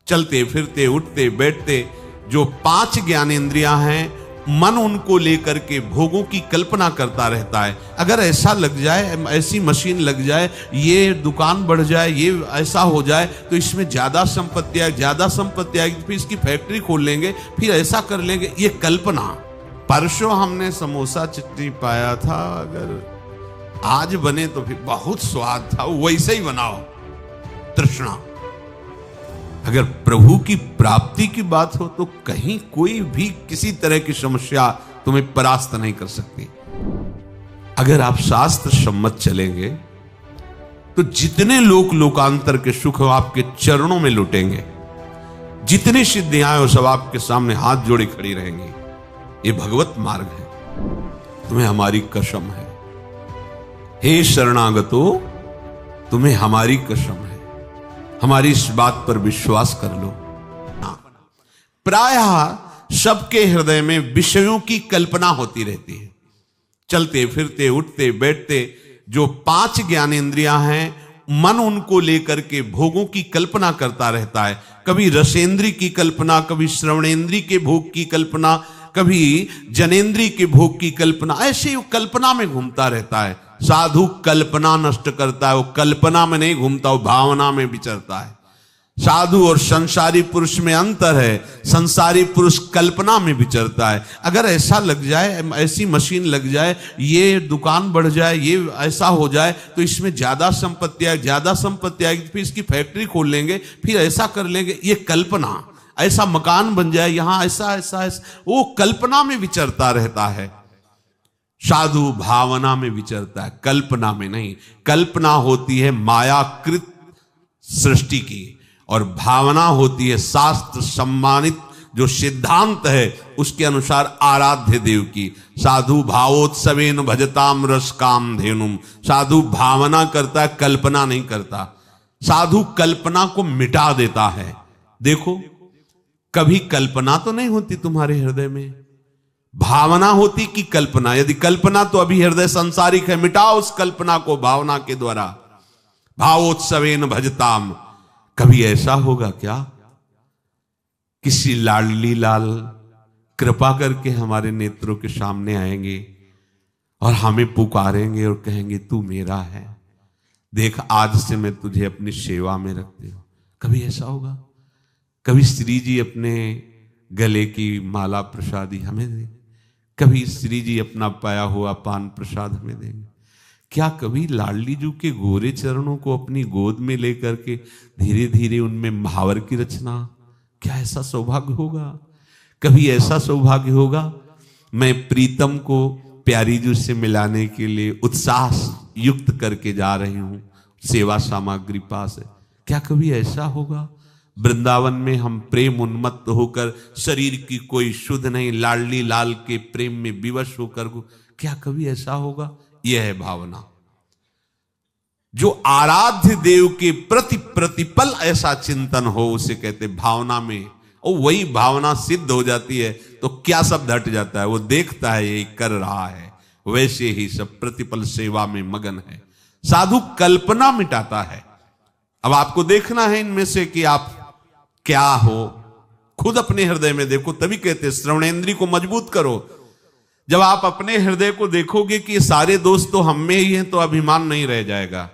चलते फिरते उठते बैठते जो 5 ज्ञानेंद्रियां हैं, मन उनको लेकर के भोगों की कल्पना करता रहता है। अगर ऐसा लग जाए, ऐसी मशीन लग जाए, ये दुकान बढ़ जाए, ये ऐसा हो जाए तो इसमें ज्यादा संपत्ति आएगी, ज्यादा संपत्ति आएगी, फिर इसकी फैक्ट्री खोल लेंगे, फिर ऐसा कर लेंगे, ये कल्पना। परसों हमने समोसा चटनी पाया था, अगर आज बने तो फिर बहुत स्वाद था, वैसे ही बनाओ। तृष्णा। अगर प्रभु की प्राप्ति की बात हो तो कहीं कोई भी किसी तरह की समस्या तुम्हें परास्त नहीं कर सकती। अगर आप शास्त्र सम्मत चलेंगे तो जितने लोकांतर के सुख आपके चरणों में लुटेंगे, जितनी सिद्धियां हो सब आपके सामने हाथ जोड़े खड़ी रहेंगी। ये भगवत मार्ग है, तुम्हें हमारी कसम है। हे शरणागतो, तुम्हें हमारी कसम है, हमारी इस बात पर विश्वास कर लो। प्रायः सबके हृदय में विषयों की कल्पना होती रहती है। चलते फिरते उठते बैठते जो 5 ज्ञानेंद्रियां हैं, मन उनको लेकर के भोगों की कल्पना करता रहता है। कभी रसेंद्री की कल्पना, कभी श्रवणेंद्री के भोग की कल्पना, कभी जनेंद्री के भोग की कल्पना, ऐसे ही कल्पना में घूमता रहता है। साधु कल्पना नष्ट करता है, वो कल्पना में नहीं घूमता, वो भावना में विचरता है। साधु और संसारी पुरुष में अंतर है, संसारी पुरुष कल्पना में विचरता है। अगर ऐसा लग जाए, ऐसी मशीन लग जाए, ये दुकान बढ़ जाए, ये ऐसा हो जाए तो इसमें ज्यादा संपत्ति आएगी, ज्यादा संपत्ति आएगी, फिर इसकी फैक्ट्री खोल लेंगे, फिर ऐसा कर लेंगे, ये कल्पना। ऐसा मकान बन जाए, यहां ऐसा ऐसा ऐसा, वो कल्पना में विचरता रहता है। साधु भावना में विचरता है, कल्पना में नहीं। कल्पना होती है मायाकृत सृष्टि की, और भावना होती है शास्त्र सम्मानित जो सिद्धांत है उसके अनुसार आराध्य देव की। साधु भावोत्सवेन भजताम रस काम धेनुम। साधु भावना करता है, कल्पना नहीं करता। साधु कल्पना को मिटा देता है। देखो, कभी कल्पना तो नहीं होती तुम्हारे हृदय में, भावना होती कि कल्पना। यदि कल्पना तो अभी हृदय संसारिक है, मिटाओ उस कल्पना को भावना के द्वारा। भावोत्सवेन भजताम। कभी ऐसा होगा क्या, किसी लाडली लाल कृपा करके हमारे नेत्रों के सामने आएंगे और हमें पुकारेंगे और कहेंगे तू मेरा है, देख आज से मैं तुझे अपनी सेवा में रखती हूं। कभी ऐसा होगा? कभी श्री जी अपने गले की माला प्रसादी हमें देंगे, कभी श्री जी अपना पाया हुआ पान प्रसाद हमें देंगे। क्या कभी लाडली जू के गोरे चरणों को अपनी गोद में लेकर के धीरे धीरे उनमें महावर की रचना, क्या ऐसा सौभाग्य होगा? कभी ऐसा सौभाग्य होगा? मैं प्रीतम को प्यारी जू से मिलाने के लिए उत्साह युक्त करके जा रही हूं सेवा सामग्री पास है। क्या कभी ऐसा होगा? वृंदावन में हम प्रेम उन्मत्त होकर, शरीर की कोई शुद्ध नहीं, लाडली लाल के प्रेम में विवश होकर, क्या कभी ऐसा होगा? यह है भावना। जो आराध्य देव के प्रति प्रतिपल ऐसा चिंतन हो उसे कहते भावना में। और वही भावना सिद्ध हो जाती है तो क्या सब घट जाता है। वो देखता है ये कर रहा है, वैसे ही सब प्रतिपल सेवा में मगन है। साधु कल्पना मिटाता है। अब आपको देखना है इनमें से कि आप क्या हो, खुद अपने हृदय में देखो। तभी कहते श्रवणेंद्री को मजबूत करो। जब आप अपने हृदय को देखोगे कि ये सारे दोस्त तो हम में ही हैं, तो अभिमान नहीं रह जाएगा।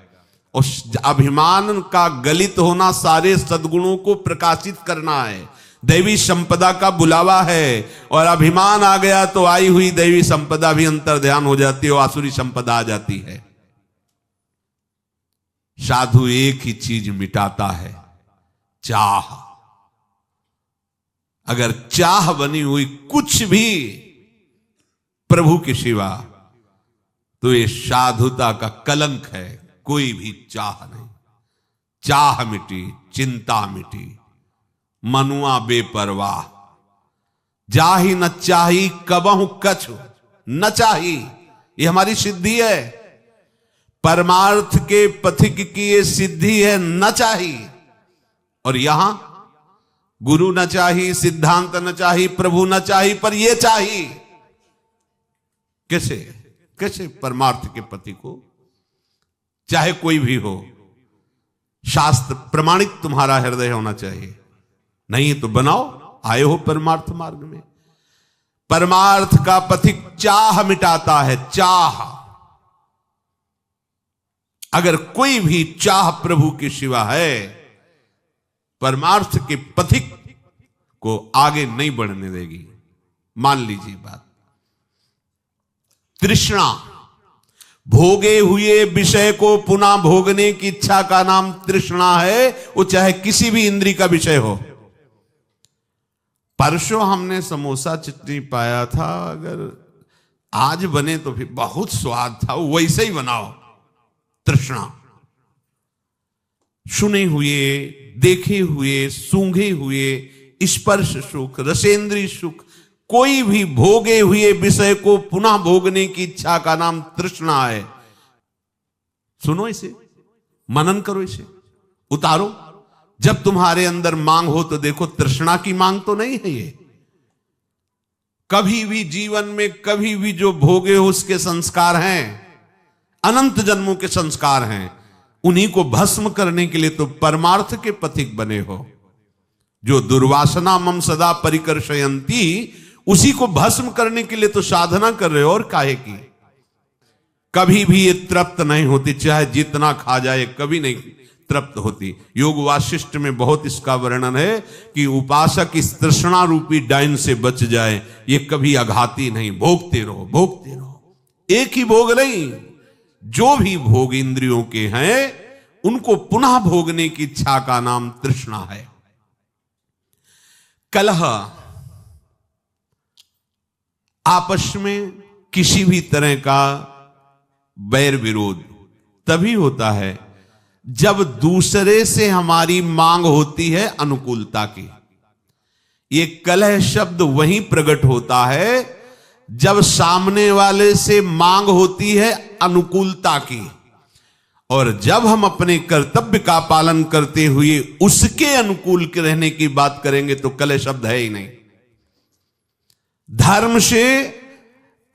और अभिमान का गलित होना सारे सद्गुणों को प्रकाशित करना है। दैवी संपदा का बुलावा है, और अभिमान आ गया तो आई हुई दैवी संपदा भी अंतर्ध्यान हो जाती है और आसुरी संपदा आ जाती है। साधु एक ही चीज मिटाता है, चाह। अगर चाह बनी हुई कुछ भी प्रभु के सिवा, तो ये साधुता का कलंक है। कोई भी चाह नहीं। चाह मिटी, चिंता मिटी, मनुआ बेपरवाह। जाही न चाही कबहु कछु न चाही। ये हमारी सिद्धि है, परमार्थ के पथिक की ये सिद्धि है, न चाही। और यहां गुरु न चाही, सिद्धांत न चाही, प्रभु न चाही, पर ये चाही। कैसे कैसे परमार्थ के पति को, चाहे कोई भी हो, शास्त्र प्रमाणित तुम्हारा हृदय होना चाहिए। नहीं तो बनाओ, आए हो परमार्थ मार्ग में। परमार्थ का पथिक चाह मिटाता है, चाह। अगर कोई भी चाह प्रभु के सिवा है, परमार्थ के पथिक को आगे नहीं बढ़ने देगी। मान लीजिए बात, तृष्णा, भोगे हुए विषय को पुनः भोगने की इच्छा का नाम तृष्णा है, वो चाहे किसी भी इंद्रिय का विषय हो। परसों हमने समोसा चटनी पाया था, अगर आज बने तो फिर बहुत स्वाद था, वैसे ही बनाओ। तृष्णा, सुने हुए, देखे हुए, सूंघे हुए स्पर्श सुख, रसेंद्रीय सुख, कोई भी भोगे हुए विषय को पुनः भोगने की इच्छा का नाम तृष्णा है। सुनो इसे, मनन करो, इसे उतारो। जब तुम्हारे अंदर मांग हो तो देखो, तृष्णा की मांग तो नहीं है ये। कभी भी जीवन में कभी भी जो भोगे हो उसके संस्कार हैं, अनंत जन्मों के संस्कार हैं। उन्हीं को भस्म करने के लिए तो परमार्थ के पथिक बने हो। जो दुर्वासना मम सदा परिकर्षयंती, उसी को भस्म करने के लिए तो साधना कर रहे हो, और काहे की। कभी भी ये तृप्त नहीं होती, चाहे जितना खा जाए कभी नहीं तृप्त होती। योग वासिष्ठ में बहुत इसका वर्णन है कि उपासक इस तृष्णा रूपी डाइन से बच जाए, ये कभी आघाती नहीं, भोगते रहो, भोगते रहो। एक ही भोग नहीं, जो भी भोग इंद्रियों के हैं उनको पुनः भोगने की इच्छा का नाम तृष्णा है। कलह, आपस में किसी भी तरह का बैर विरोध तभी होता है जब दूसरे से हमारी मांग होती है अनुकूलता की। ये कलह शब्द वहीं प्रकट होता है जब सामने वाले से मांग होती है अनुकूलता की, और जब हम अपने कर्तव्य का पालन करते हुए उसके अनुकूल के रहने की बात करेंगे तो कलह शब्द है ही नहीं। धर्म से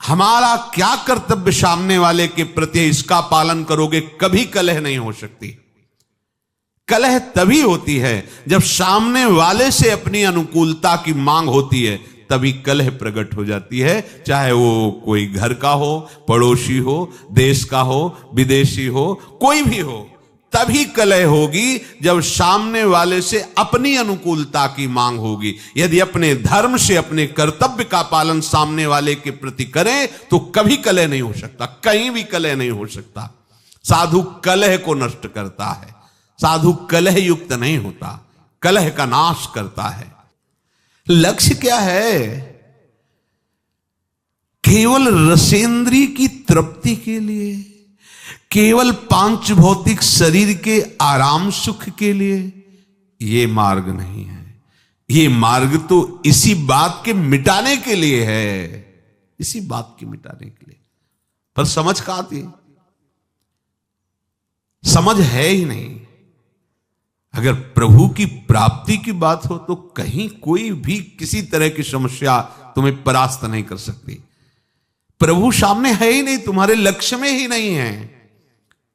हमारा क्या कर्तव्य सामने वाले के प्रति, इसका पालन करोगे, कभी कलह नहीं हो सकती। कलह तभी होती है जब सामने वाले से अपनी अनुकूलता की मांग होती है, तभी कलह प्रकट हो जाती है। चाहे वो कोई घर का हो, पड़ोसी हो, देश का हो, विदेशी हो, कोई भी हो, तभी कलह होगी जब सामने वाले से अपनी अनुकूलता की मांग होगी। यदि अपने धर्म से, अपने कर्तव्य का पालन सामने वाले के प्रति करें तो कभी कलह नहीं हो सकता, कहीं भी कलह नहीं हो सकता। साधु कलह को नष्ट करता है, साधु कलह युक्त नहीं होता, कलह का नाश करता है। लक्ष्य क्या है? केवल रसेंद्री की तृप्ति के लिए, केवल पांच भौतिक शरीर के आराम सुख के लिए ये मार्ग नहीं है। ये मार्ग तो इसी बात के मिटाने के लिए है, इसी बात के मिटाने के लिए। पर समझ कहां आती? समझ है ही नहीं। अगर प्रभु की प्राप्ति की बात हो तो कहीं कोई भी किसी तरह की समस्या तुम्हें परास्त नहीं कर सकती। प्रभु सामने है ही नहीं, तुम्हारे लक्ष्य में ही नहीं है,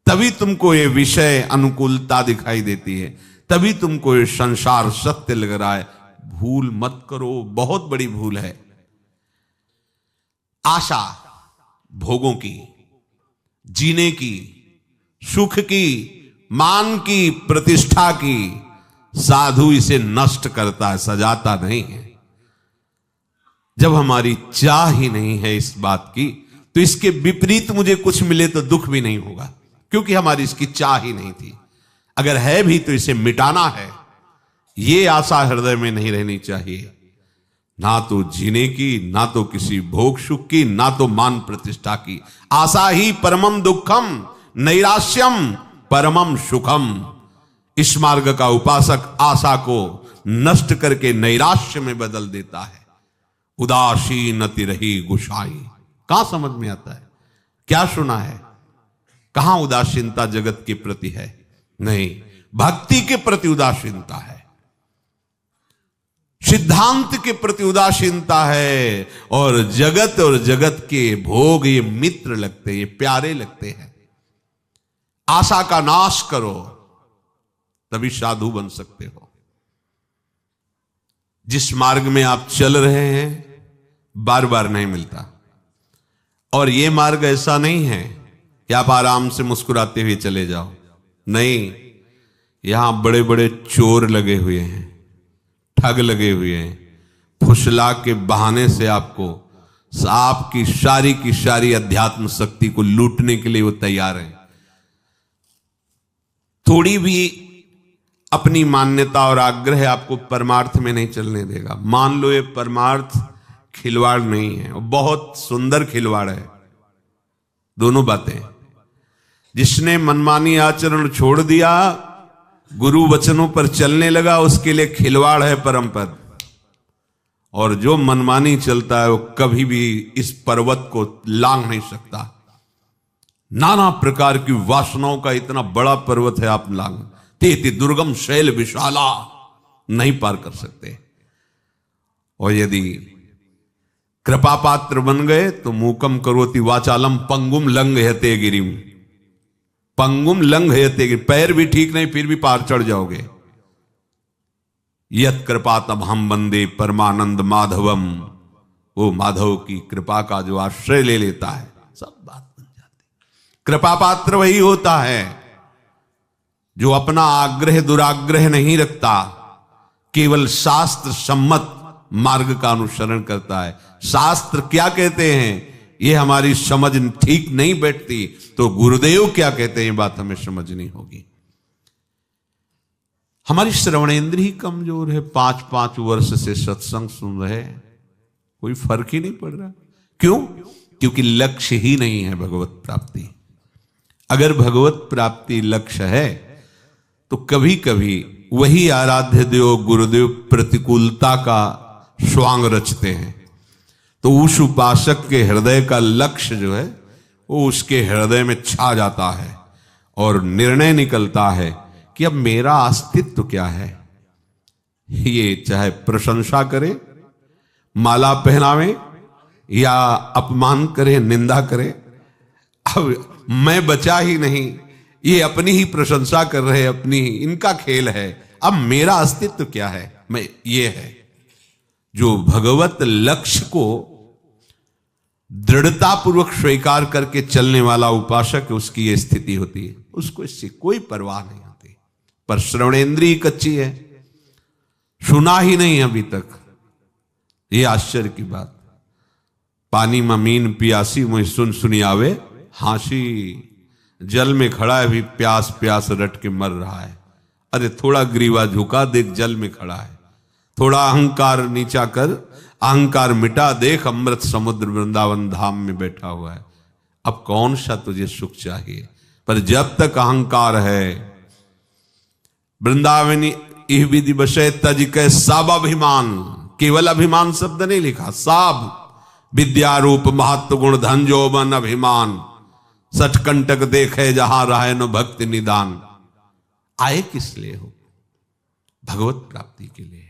तभी तुमको ये विषय अनुकूलता दिखाई देती है, तभी तुमको ये संसार सत्य लग रहा है। भूल मत करो, बहुत बड़ी भूल है। आशा भोगों की, जीने की, सुख की, मान की, प्रतिष्ठा की, साधु इसे नष्ट करता है, सजाता नहीं है। जब हमारी चाह ही नहीं है इस बात की, तो इसके विपरीत मुझे कुछ मिले तो दुख भी नहीं होगा, क्योंकि हमारी इसकी चाह ही नहीं थी। अगर है भी तो इसे मिटाना है, ये आशा हृदय में नहीं रहनी चाहिए। ना तो जीने की, ना तो किसी भोग सुख की, ना तो मान प्रतिष्ठा की। आशा ही परमम दुखम, नैराश्यम परमम सुखम। इस मार्ग का उपासक आशा को नष्ट करके नैराश्य में बदल देता है। उदासीनति रही गुसाई, कहां समझ में आता है? क्या सुना है? कहां उदासीनता जगत के प्रति है? नहीं, भक्ति के प्रति उदासीनता है, सिद्धांत के प्रति उदासीनता है। और जगत के भोग ये मित्र लगते हैं, ये प्यारे लगते हैं। आशा का नाश करो, तभी साधु बन सकते हो। जिस मार्ग में आप चल रहे हैं बार बार नहीं मिलता। और ये मार्ग ऐसा नहीं है कि आप आराम से मुस्कुराते हुए चले जाओ, नहीं, यहां बड़े बड़े चोर लगे हुए हैं, ठग लगे हुए हैं, फुसला के बहाने से आपकी सारी अध्यात्म शक्ति को लूटने के लिए वो तैयार है। थोड़ी भी अपनी मान्यता और आग्रह आपको परमार्थ में नहीं चलने देगा। मान लो ये परमार्थ खिलवाड़ नहीं है, बहुत सुंदर खिलवाड़ है। दोनों बातें, जिसने मनमानी आचरण छोड़ दिया, गुरु वचनों पर चलने लगा, उसके लिए खिलवाड़ है परम पद। और जो मनमानी चलता है वो कभी भी इस पर्वत को लांघ नहीं सकता। नाना प्रकार की वासनाओं का इतना बड़ा पर्वत है, आप लांघ तेति दुर्गम शैल विशाला नहीं पार कर सकते। और यदि कृपा पात्र बन गए तो मूकम करोति वाचालम पंगुम लंघयते गिरिम। पंगुम लंघयते गिरिम, पैर भी ठीक नहीं फिर भी पार चढ़ जाओगे। यत कृपा तब हम बंदे परमानंद माधवम, वो माधव की कृपा का जो आश्रय ले लेता है सब बात बन जाती। कृपा पात्र वही होता है जो अपना आग्रह दुराग्रह नहीं रखता, केवल शास्त्र सम्मत मार्ग का अनुसरण करता है। शास्त्र क्या कहते हैं ये हमारी समझ ठीक नहीं बैठती, तो गुरुदेव क्या कहते हैं ये बात हमें समझनी होगी। हमारी श्रवणेंद्र ही कमजोर है, 5-5 वर्ष से सत्संग सुन रहे, कोई फर्क ही नहीं पड़ रहा। क्यों? क्योंकि लक्ष्य ही नहीं है भगवत प्राप्ति। अगर भगवत प्राप्ति लक्ष्य है तो कभी कभी वही आराध्य देव गुरुदेव प्रतिकूलता का स्वांग रचते हैं, तो उस उपासक के हृदय का लक्ष्य जो है वो उसके हृदय में छा जाता है और निर्णय निकलता है कि अब मेरा अस्तित्व क्या है। ये चाहे प्रशंसा करे, माला पहनावे या अपमान करे, निंदा करे, अब मैं बचा ही नहीं, ये अपनी ही प्रशंसा कर रहे, अपनी ही इनका खेल है। अब मेरा अस्तित्व क्या है? मैं ये है। जो भगवत लक्ष्य को दृढ़तापूर्वक स्वीकार करके चलने वाला उपासक, उसकी ये स्थिति होती है, उसको इससे कोई परवाह नहीं होती। पर श्रवणेंद्रिय कच्ची है, सुना ही नहीं अभी तक। ये आश्चर्य की बात। पानी में मीन पियासी मुझे सुन सुनी आवे हांसी, जल में खड़ा है भी प्यास प्यास रट के मर रहा है। अरे थोड़ा ग्रीवा झुका देख, जल में खड़ा है। थोड़ा अहंकार नीचा कर, अहंकार मिटा देख, अमृत समुद्र वृंदावन धाम में बैठा हुआ है। अब कौन सा तुझे सुख चाहिए? पर जब तक अहंकार है, वृंदावनी इह विधि बसे तज के सब अभिमान, केवल अभिमान शब्द नहीं लिखा, सब विद्या रूप महत्व गुण धन जोबन अभिमान, सठकंटक देखे जहां रहे न भक्ति निदान। आए किस लिए हो? भगवत प्राप्ति के लिए।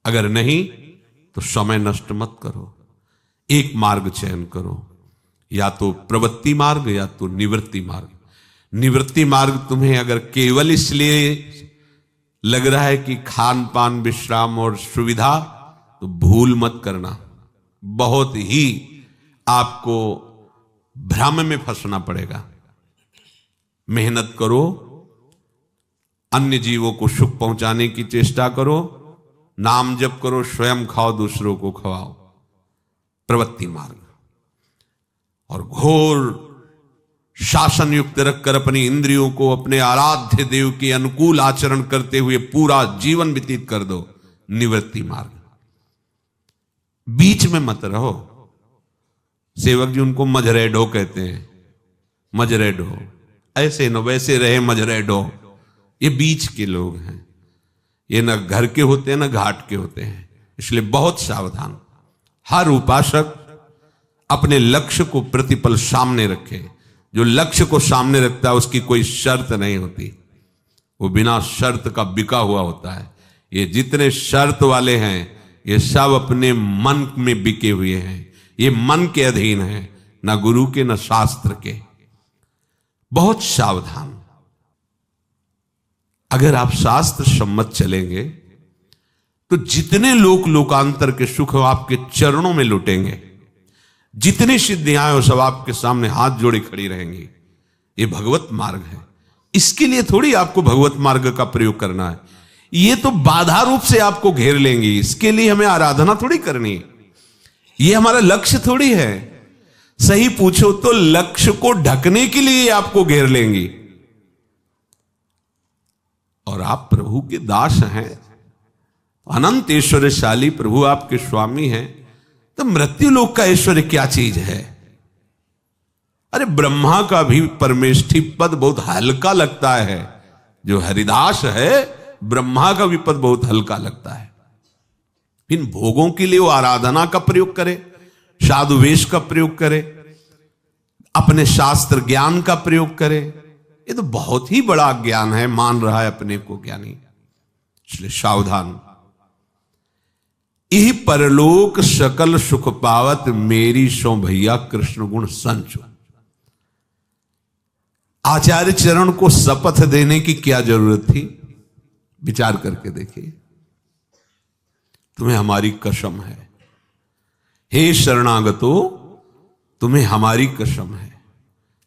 अगर नहीं तो समय नष्ट मत करो, एक मार्ग चयन करो, या तो प्रवृत्ति मार्ग या तो निवृत्ति मार्ग। निवृत्ति मार्ग तुम्हें अगर केवल इसलिए लग रहा है कि खान पान विश्राम और सुविधा, तो भूल मत करना, बहुत ही आपको भ्रम में फंसना पड़ेगा। मेहनत करो, अन्य जीवों को सुख पहुंचाने की चेष्टा करो, नाम जप करो, स्वयं खाओ, दूसरों को खवाओ, प्रवृत्ति मार्ग। और घोर शासन युक्त रखकर अपनी इंद्रियों को अपने आराध्य देव के अनुकूल आचरण करते हुए पूरा जीवन व्यतीत कर दो, निवृत्ति मार्ग। बीच में मत रहो। सेवक जी उनको मजरेडो कहते हैं, मजरेडो, ऐसे न वैसे रहे मजरेडो। ये बीच के लोग हैं, ये न घर के होते हैं न घाट के होते हैं, इसलिए बहुत सावधान। हर उपासक अपने लक्ष्य को प्रतिपल सामने रखे। जो लक्ष्य को सामने रखता है उसकी कोई शर्त नहीं होती, वो बिना शर्त का बिका हुआ होता है। ये जितने शर्त वाले हैं ये सब अपने मन में बिके हुए हैं, ये मन के अधीन है, ना गुरु के न शास्त्र के। बहुत सावधान। अगर आप शास्त्र सम्मत चलेंगे तो जितने लोकांतर के सुख हो आपके चरणों में लुटेंगे, जितनी सिद्धियां हो सब आपके सामने हाथ जोड़े खड़ी रहेंगी। ये भगवत मार्ग है। इसके लिए थोड़ी आपको भगवत मार्ग का प्रयोग करना है, ये तो बाधा रूप से आपको घेर लेंगी। इसके लिए हमें आराधना थोड़ी करनी है, ये हमारा लक्ष्य थोड़ी है। सही पूछो तो लक्ष्य को ढकने के लिए आपको घेर लेंगी। और आप प्रभु के दास हैं, अनंत ऐश्वर्यशाली प्रभु आपके स्वामी हैं, तो मृत्यु लोक का ऐश्वर्य क्या चीज है? अरे ब्रह्मा का भी परमेष्ठी पद बहुत हल्का लगता है। जो हरिदास है ब्रह्मा का भी पद बहुत हल्का लगता है। इन भोगों के लिए वो आराधना का प्रयोग करे, साधु वेश का प्रयोग करे, अपने शास्त्र ज्ञान का प्रयोग करे। ये तो बहुत ही बड़ा ज्ञान है, मान रहा है अपने को ज्ञानी। इसलिए सावधान। यही परलोक सकल सुख पावत, मेरी सो भैया कृष्ण गुण संचो। आचार्य चरण को शपथ देने की क्या जरूरत थी? विचार करके देखिए। तुम्हें हमारी कसम है, हे शरणागतो, तुम्हें हमारी कसम है,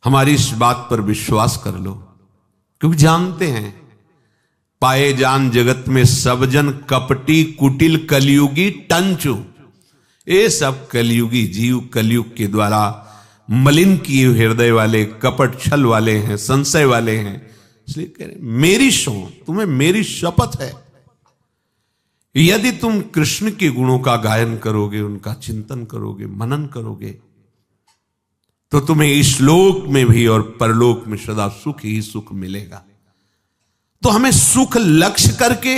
हमारी इस बात पर विश्वास कर लो। क्योंकि जानते हैं पाए जान जगत में सब जन कपटी कुटिल कलयुगी टंचु। ये सब कलयुगी जीव कलयुग के द्वारा मलिन किए हृदय वाले, कपट छल वाले हैं, संशय वाले हैं। इसलिए कह रहे मेरी सो, तुम्हें मेरी शपथ है, यदि तुम कृष्ण के गुणों का गायन करोगे, उनका चिंतन करोगे, मनन करोगे, तो तुम्हें इस लोक में भी और परलोक में सदा सुख ही सुख मिलेगा। तो हमें सुख लक्ष्य करके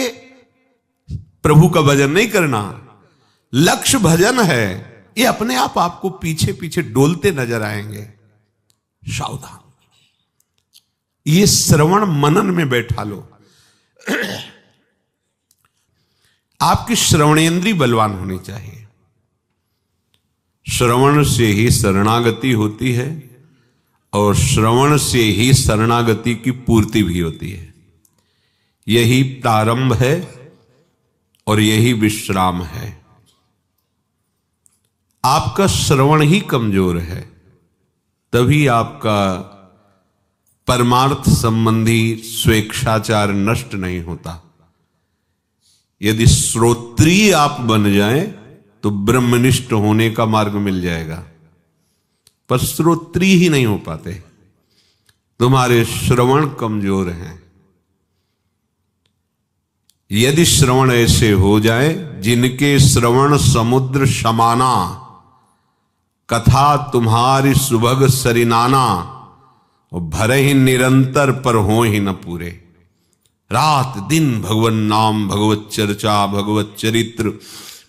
प्रभु का भजन नहीं करना। लक्ष्य भजन है, ये अपने आप आपको पीछे पीछे डोलते नजर आएंगे। सावधान। ये श्रवण मनन में बैठा लो। आपकी श्रवणेंद्री बलवान होनी चाहिए। श्रवण से ही शरणागति होती है और श्रवण से ही शरणागति की पूर्ति भी होती है। यही प्रारंभ है और यही विश्राम है। आपका श्रवण ही कमजोर है, तभी आपका परमार्थ संबंधी स्वेच्छाचार नष्ट नहीं होता। यदि श्रोत्रिय आप बन जाएं तो ब्रह्मनिष्ठ होने का मार्ग मिल जाएगा, पर श्रोत्रिय ही नहीं हो पाते। तुम्हारे श्रवण कमजोर हैं। यदि श्रवण ऐसे हो जाए जिनके श्रवण समुद्र समाना, कथा तुम्हारी सुभग सरिनाना, और भरे ही निरंतर पर हो ही न पूरे। रात दिन भगवत नाम, भगवत चर्चा, भगवत चरित्र,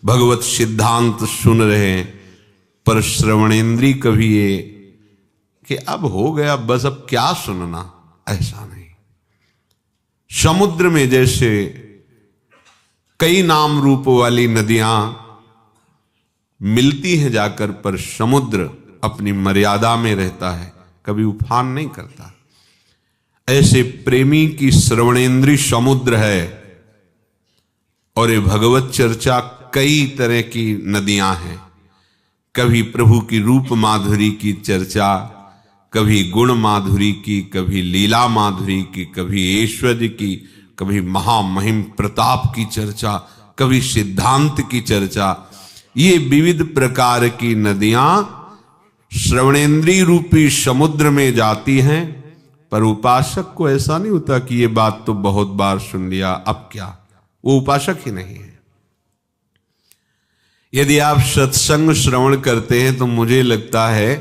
भगवत सिद्धांत सुन रहे हैं, पर श्रवणेंद्री कभी ये कि अब हो गया बस अब क्या सुनना, ऐसा नहीं। समुद्र में जैसे कई नाम रूप वाली नदियां मिलती हैं जाकर, पर समुद्र अपनी मर्यादा में रहता है, कभी उफान नहीं करता। ऐसे प्रेमी की श्रवणेंद्री समुद्र है और ये भगवत चर्चा कई तरह की नदियां हैं। कभी प्रभु की रूप माधुरी की चर्चा, कभी गुण माधुरी की, कभी लीला माधुरी की, कभी ऐश्वर्य की, कभी महामहिम प्रताप की चर्चा, कभी सिद्धांत की चर्चा। ये विविध प्रकार की नदियां श्रवणेंद्री रूपी समुद्र में जाती हैं, पर उपासक को ऐसा नहीं होता कि ये बात तो बहुत बार सुन लिया, अब क्या। वो उपासक ही नहीं है। यदि आप सत्संग श्रवण करते हैं तो मुझे लगता है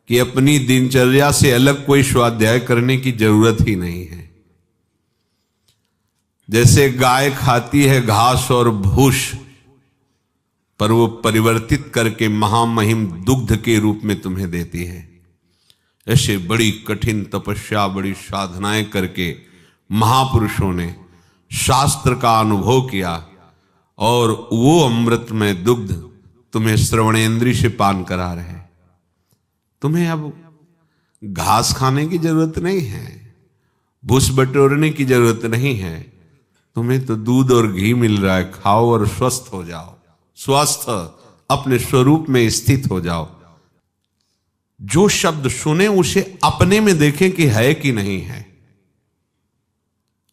कि अपनी दिनचर्या से अलग कोई स्वाध्याय करने की जरूरत ही नहीं है। जैसे गाय खाती है घास और भूस, पर वो परिवर्तित करके महामहिम दुग्ध के रूप में तुम्हें देती है, ऐसे बड़ी कठिन तपस्या, बड़ी साधनाएं करके महापुरुषों ने शास्त्र का अनुभव किया और वो अमृत में दुग्ध तुम्हें श्रवणेंद्री से पान करा रहे हैं। तुम्हें अब घास खाने की जरूरत नहीं है, भूस बटोरने की जरूरत नहीं है। तुम्हें तो दूध और घी मिल रहा है, खाओ और स्वस्थ हो जाओ, स्वस्थ अपने स्वरूप में स्थित हो जाओ। जो शब्द सुने उसे अपने में देखें कि है कि नहीं है।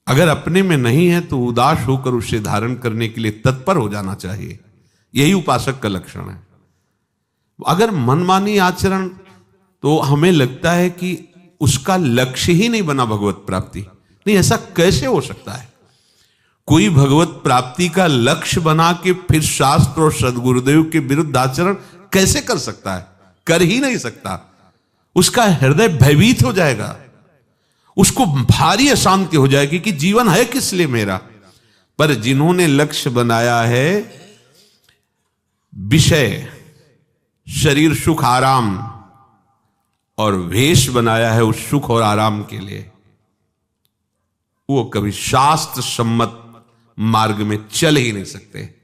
अगर अपने में नहीं है तो उदास होकर उसे धारण करने के लिए तत्पर हो जाना चाहिए। यही उपासक का लक्षण है। अगर मनमानी आचरण, तो हमें लगता है कि उसका लक्ष्य ही नहीं बना भगवत प्राप्ति। नहीं, ऐसा कैसे हो सकता है? कोई भगवत प्राप्ति का लक्ष्य बना के फिर शास्त्र और सदगुरुदेव के विरुद्ध आचरण कैसे कर सकता है? कर ही नहीं सकता। उसका हृदय भयभीत हो जाएगा, उसको भारी अशांति हो जाएगी कि जीवन है किस लिए मेरा। पर जिन्होंने लक्ष्य बनाया है विषय, शरीर सुख आराम, और वेश बनाया है उस सुख और आराम के लिए, वो कभी शास्त्र सम्मत मार्ग में चल ही नहीं सकते।